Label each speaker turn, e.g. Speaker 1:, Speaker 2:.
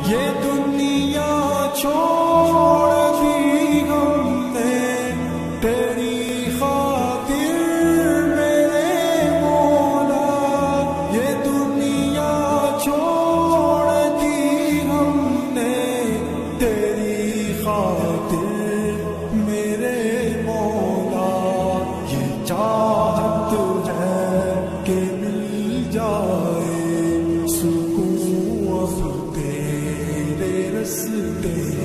Speaker 1: یہ دنیا چھوڑ دی ہم نے تیری خاطر میرے مولا، یہ دنیا چھوڑ دی ہم نے تیری خاطر میرے مولا، یہ چاہت ہے کہ مل جائے سکون تیرے رستے